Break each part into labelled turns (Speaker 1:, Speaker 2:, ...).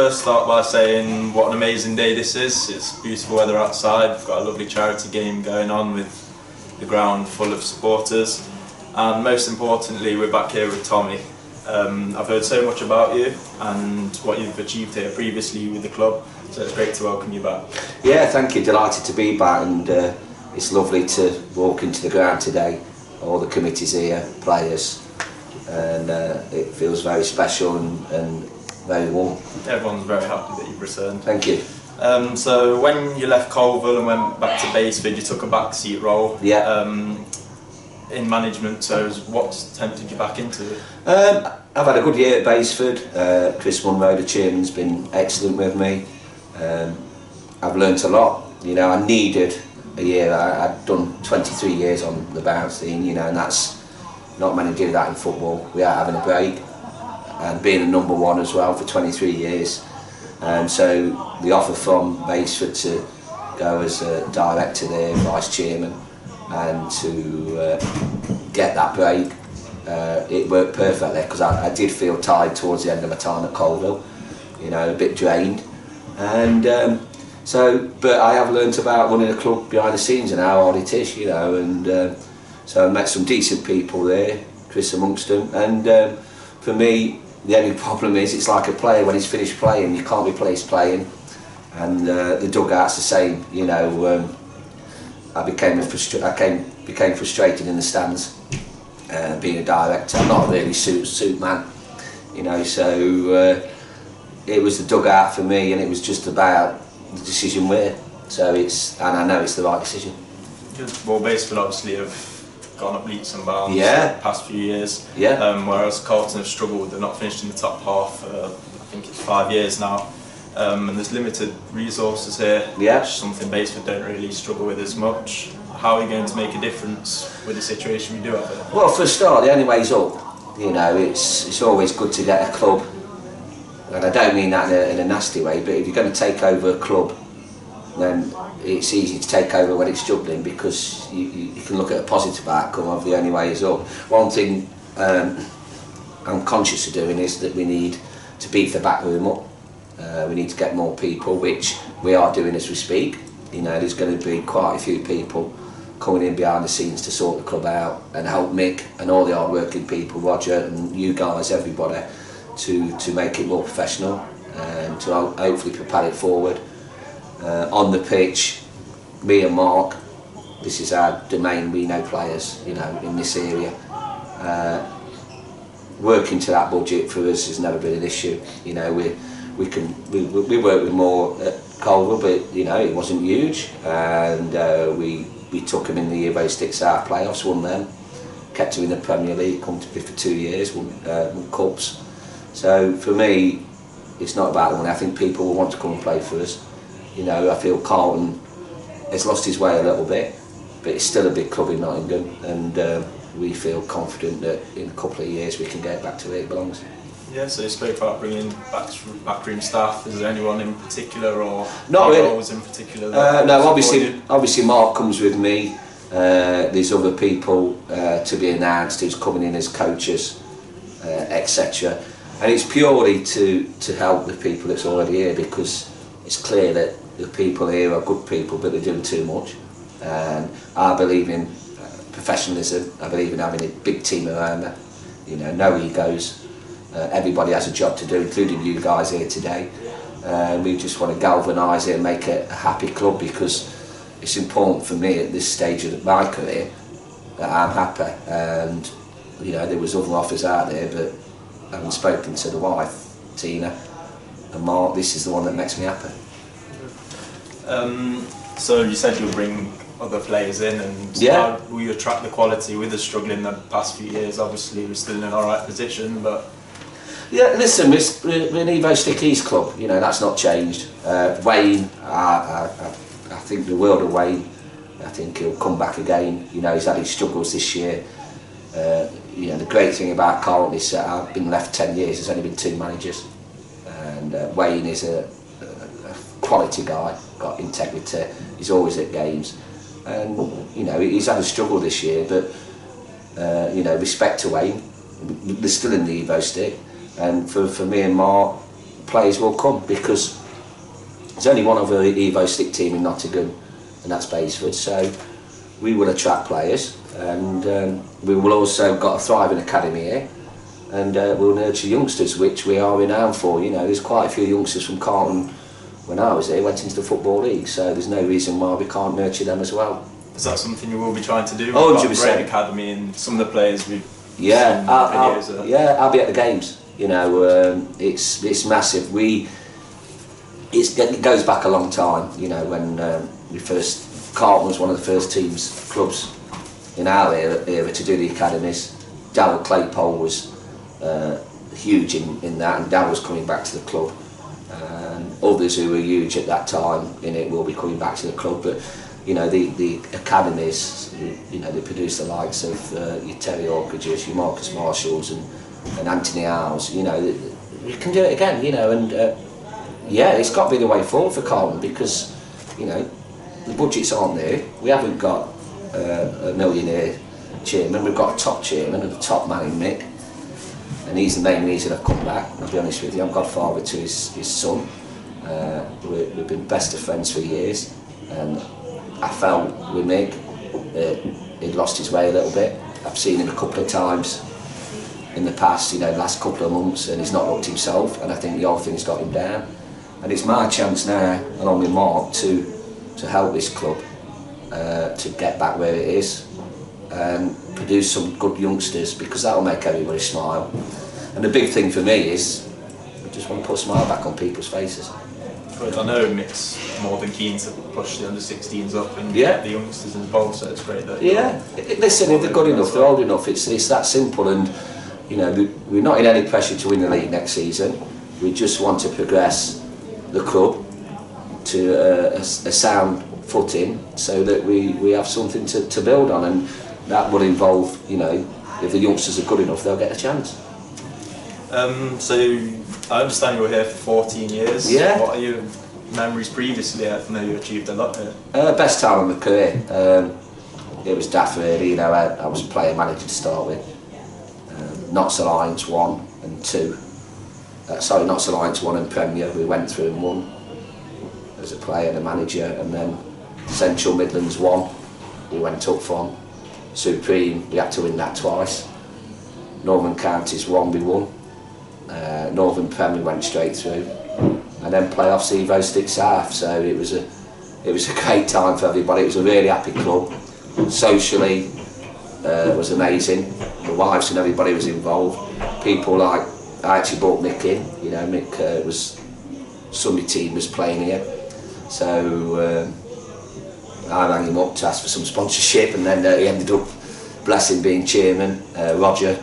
Speaker 1: first start by saying what an amazing day this is. It's beautiful weather outside. We've got a lovely charity game going on with the ground full of supporters, and most importantly we're back here with Tommy. I've heard so much about you and what you've achieved here previously with the club, so it's great to welcome you back.
Speaker 2: Yeah, thank you, delighted to be back, and it's lovely to walk into the ground today. All the committees here, players, and it feels very special and very warm. Everyone's
Speaker 1: very happy that you've returned.
Speaker 2: Thank you.
Speaker 1: So when you left Colville and went back to Baseford, you took a backseat role.
Speaker 2: Yeah.
Speaker 1: In management, so what tempted you back into it?
Speaker 2: I've had a good year at Baseford. Chris Munro, the chairman's been excellent with me. I've learnt a lot. You know, I needed a year. I'd done 23 years on the bounce team, you know, and that's not many do that in football. We are having a break, and being a number one as well for 23 years. So the offer from Baseford to go as a director there, vice chairman, and to get that break, it worked perfectly, because I did feel tired towards the end of my time at Colville, you know, a bit drained, and but I have learnt about running a club behind the scenes and how hard it is, you know, and so I met some decent people there, Chris amongst them, and for me the only problem is it's like a player when he's finished playing, you can't replace playing, and the dugout's the same, you know. I became frustrated in the stands, being a director. I'm not really suit man, you know, so it was the dugout for me, and it was just about the decision where. So and I know it's the right decision.
Speaker 1: Well, Baseford obviously have gone up leaps and bounds the past few years.
Speaker 2: Yeah.
Speaker 1: Whereas Carlton have struggled, they're not finished in the top half. I think it's 5 years now. And there's limited resources here, which is something Baseford don't really struggle with as much. How are you going to make a difference with the situation we do have here?
Speaker 2: Well, for a start, the only way's up. You know, it's always good to get a club, and I don't mean that in a nasty way, but if you're going to take over a club, then it's easy to take over when it's struggling, because you can look at a positive outcome of the only way is up. One thing I'm conscious of doing is that we need to beef the back room up. We need to get more people, which we are doing as we speak. You know, there's going to be quite a few people coming in behind the scenes to sort the club out and help Mick and all the hard-working people, Roger and you guys, everybody, to make it more professional and to hopefully propel it forward. On the pitch, me and Mark, this is our domain. We know players, you know, in this area. Working to that budget for us has never been an issue. You know, we worked with more at Colville, but you know, it wasn't huge, and we took them in the year where sticks our playoffs, won them, kept them in the Premier League, come to be for 2 years, won cups. So for me, it's not about the money. I think people will want to come and play for us. You know, I feel Carlton has lost his way a little bit, but it's still a big club in Nottingham, and we feel confident that in a couple of years we can get back to where it belongs.
Speaker 1: Yeah, so you spoke about bringing backroom staff. Is there anyone in particular, or
Speaker 2: not really
Speaker 1: roles in particular?
Speaker 2: No, obviously Mark comes with me. There's other people to be announced who's coming in as coaches, etc. And it's purely to help the people that's already here, because it's clear that the people here are good people, but they're doing too much. And I believe in professionalism. I believe in having a big team around me. You know, no egos. Everybody has a job to do, including you guys here today. We just want to galvanise it and make it a happy club, because it's important for me at this stage of my career that I'm happy. And you know, there was other offers out there, but having spoken to the wife, Tina, and Mark, this is the one that makes me happy.
Speaker 1: So you said you'll bring other players in, and how will you attract the quality with us struggling the past few years? Obviously we're still in an alright position, but...
Speaker 2: Yeah, listen, we're an Evo Stick East club, you know, that's not changed. Wayne, I think the world of Wayne. I think he'll come back again. You know, he's had his struggles this year. You know, the great thing about Carlton is that I've been left 10 years, there's only been 2 managers. And Wayne is a quality guy, got integrity, he's always at games. And, you know, he's had a struggle this year, but, you know, respect to Wayne. They're still in the Evo Stick. And for me and Mark, players will come, because there's only one other Evo Stick team in Nottingham, and that's Basford. So we will attract players, and we will also got a thriving academy here, and we'll nurture youngsters, which we are renowned for. You know, there's quite a few youngsters from Carlton when I was there went into the Football League, so there's no reason why we can't nurture them as well.
Speaker 1: Is that something you will be trying to do? We've
Speaker 2: 100%.
Speaker 1: got a great academy, and some of the players we've
Speaker 2: yeah,
Speaker 1: seen videos
Speaker 2: yeah, I'll be at the games. You know, it's massive. It goes back a long time. You know, when Carlton was one of the first clubs in our era to do the academies. Darryl Claypole was huge in that, and Darryl was coming back to the club. Others who were huge at that time in it will be coming back to the club, but you know, the academies, you know, they produce the likes of your Terry Orkidges, your Marcus Marshalls and Anthony Howes. You know, we can do it again, you know, and yeah, it's got to be the way forward for Carlton, because, you know, the budgets aren't there. We haven't got a millionaire chairman, we've got a top chairman and a top man in Mick, and he's the main reason I've come back. I'll be honest with you, I'm godfather to his son. We've been best of friends for years, and I felt with Mick he'd lost his way a little bit. I've seen him a couple of times in the past, you know, the last couple of months, and he's not looked himself, and I think the whole thing's got him down. And it's my chance now, along with Mark, to help this club to get back where it is and produce some good youngsters, because that'll make everybody smile. And the big thing for me is I just want to put a smile back on people's faces.
Speaker 1: I know Mick's more than keen to push the under-16s up and get the youngsters involved, so it's great that...
Speaker 2: Yeah, listen, if they're good enough, they're old enough, it's that simple. And you know, we're not in any pressure to win the league next season. We just want to progress the club to a sound footing, so that we have something to build on, and that will involve, you know, if the youngsters are good enough, they'll get a chance.
Speaker 1: So I understand you were here for 14 years.
Speaker 2: Yeah.
Speaker 1: What are your memories previously? I know you achieved a lot here.
Speaker 2: Best time of my career. It was daft really, you know, I was a player manager to start with. Notts Alliance 1 and 2. Sorry, Notts Alliance 1 and Premier, we went through and won as a player and a manager, and then Central Midlands 1, we went up from. Supreme, we had to win that twice. Northern Counties 1, we won. Northern Premier went straight through, and then playoffs Evo Stick South. So it was a great time for everybody. It was a really happy club. Socially, it was amazing. The wives and everybody was involved. People like, I actually brought Mick in. You know, Mick was Sunday team was playing here, so I rang him up to ask for some sponsorship, and then he ended up, bless him, being chairman. Roger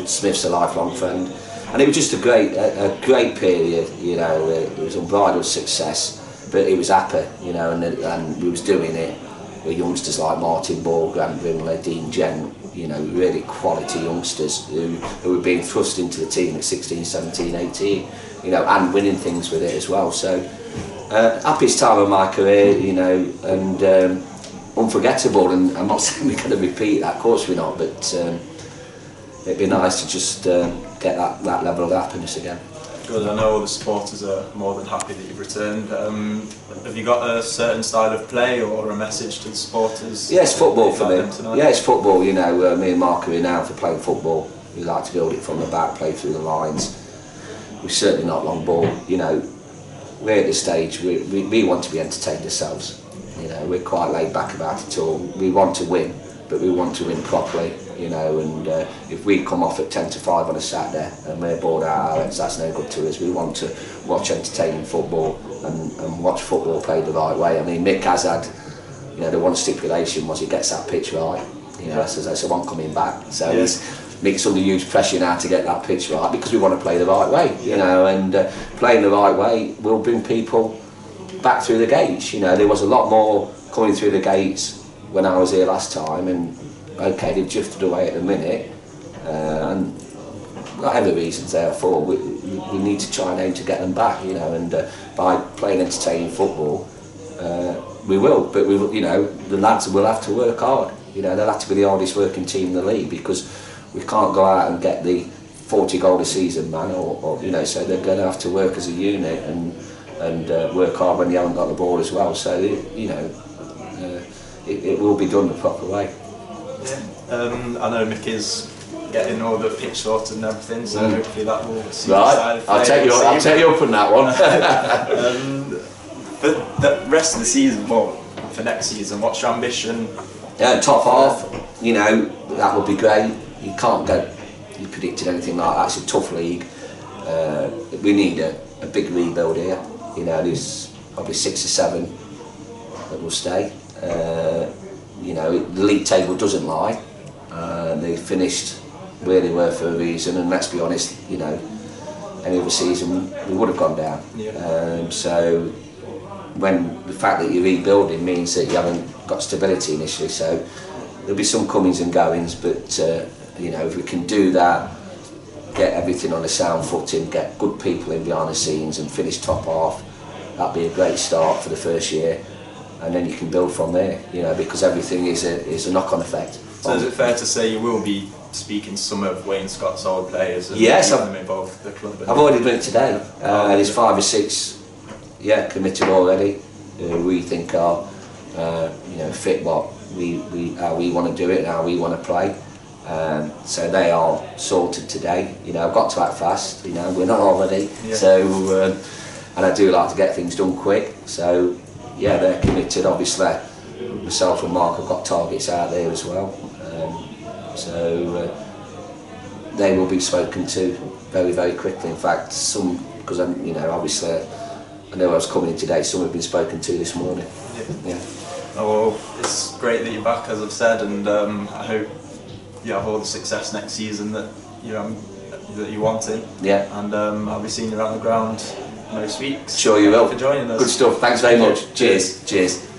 Speaker 2: Smith's a lifelong friend. And it was just a great period, you know. It was unbridled success, but it was happy, you know, and we was doing it with youngsters like Martin Ball, Grant Grimley, Dean Gent, you know, really quality youngsters who were being thrust into the team at 16, 17, 18, you know, and winning things with it as well. So, happiest time of my career, you know, and unforgettable. And I'm not saying we're going to repeat that, of course we're not, but it'd be nice to just get that level of happiness again.
Speaker 1: Good, I know all the supporters are more than happy that you've returned. Have you got a certain style of play or a message to the supporters?
Speaker 2: Yeah, it's football for me. Yeah, it's football, you know. Me and Mark are renowned for playing football. We like to build it from the back, play through the lines. We're certainly not long ball, you know. We're at this stage, we want to be entertained ourselves. You know, we're quite laid back about it all. We want to win, but we want to win properly, you know, and if we come off at 10 to 5 on a Saturday and we're bored out of our heads, that's no good to us. We want to watch entertaining football and watch football played the right way. I mean, Mick has had, you know, the one stipulation was he gets that pitch right, you know, so there's one coming back. So Mick's under huge pressure now to get that pitch right, because we want to play the right way, you know, and playing the right way will bring people back through the gates. You know, there was a lot more coming through the gates when I was here last time, and okay, they've drifted away at the minute, and whatever reasons they are for, we need to try and aim to get them back, you know, and by playing entertaining football, we will, but we, you know, the lads will have to work hard, you know, they'll have to be the hardest working team in the league, because we can't go out and get the 40 goal a season man, or you know, so they're going to have to work as a unit and work hard when they haven't got the ball as well. So you know, it will be done the proper way.
Speaker 1: Yeah. I know Mick is getting all the pitch sorted and everything, so hopefully that will see
Speaker 2: right. I'll take you up on that one.
Speaker 1: For the rest of the season, well, for next season, what's your ambition?
Speaker 2: Yeah, top half, you know, that would be great. You can't go, you predicted anything like that. It's a tough league. We need a big rebuild here. You know, there's probably 6 or 7 that will stay. You know, the league table doesn't lie. They finished where they were for a reason, and let's be honest, you know, any other season we would have gone down.
Speaker 1: Yeah.
Speaker 2: So when the fact that you're rebuilding means that you haven't got stability initially, so there'll be some comings and goings, but you know, if we can do that, get everything on a sound footing, get good people in behind the scenes and finish top half, that'd be a great start for the first year, and then you can build from there, you know, because everything is a knock-on effect.
Speaker 1: So is it fair to say you will be speaking to some of Wayne Scott's old players and
Speaker 2: yes,
Speaker 1: keeping them involved with the club?
Speaker 2: I've already done it today. There's 5 or 6 committed already, we think are you know, fit what how we want to do it and how we want to play. So they are sorted today. You know, I've got to act fast, you know, we're not already. Yeah. So and I do like to get things done quick, so yeah, they're committed. Obviously myself and Mark have got targets out there as well, so they will be spoken to very, very quickly. In fact, some, because I'm, you know, obviously I know I was coming in today, some have been spoken to this morning. Yeah.
Speaker 1: Oh, well, it's great that you're back, as I've said, and I hope you have all the success next season that you're wanting. Yeah. And I'll be seeing you around the ground most weeks.
Speaker 2: Sure you will.
Speaker 1: Thank you for joining us.
Speaker 2: Good stuff. Thanks very much. Cheers. Cheers.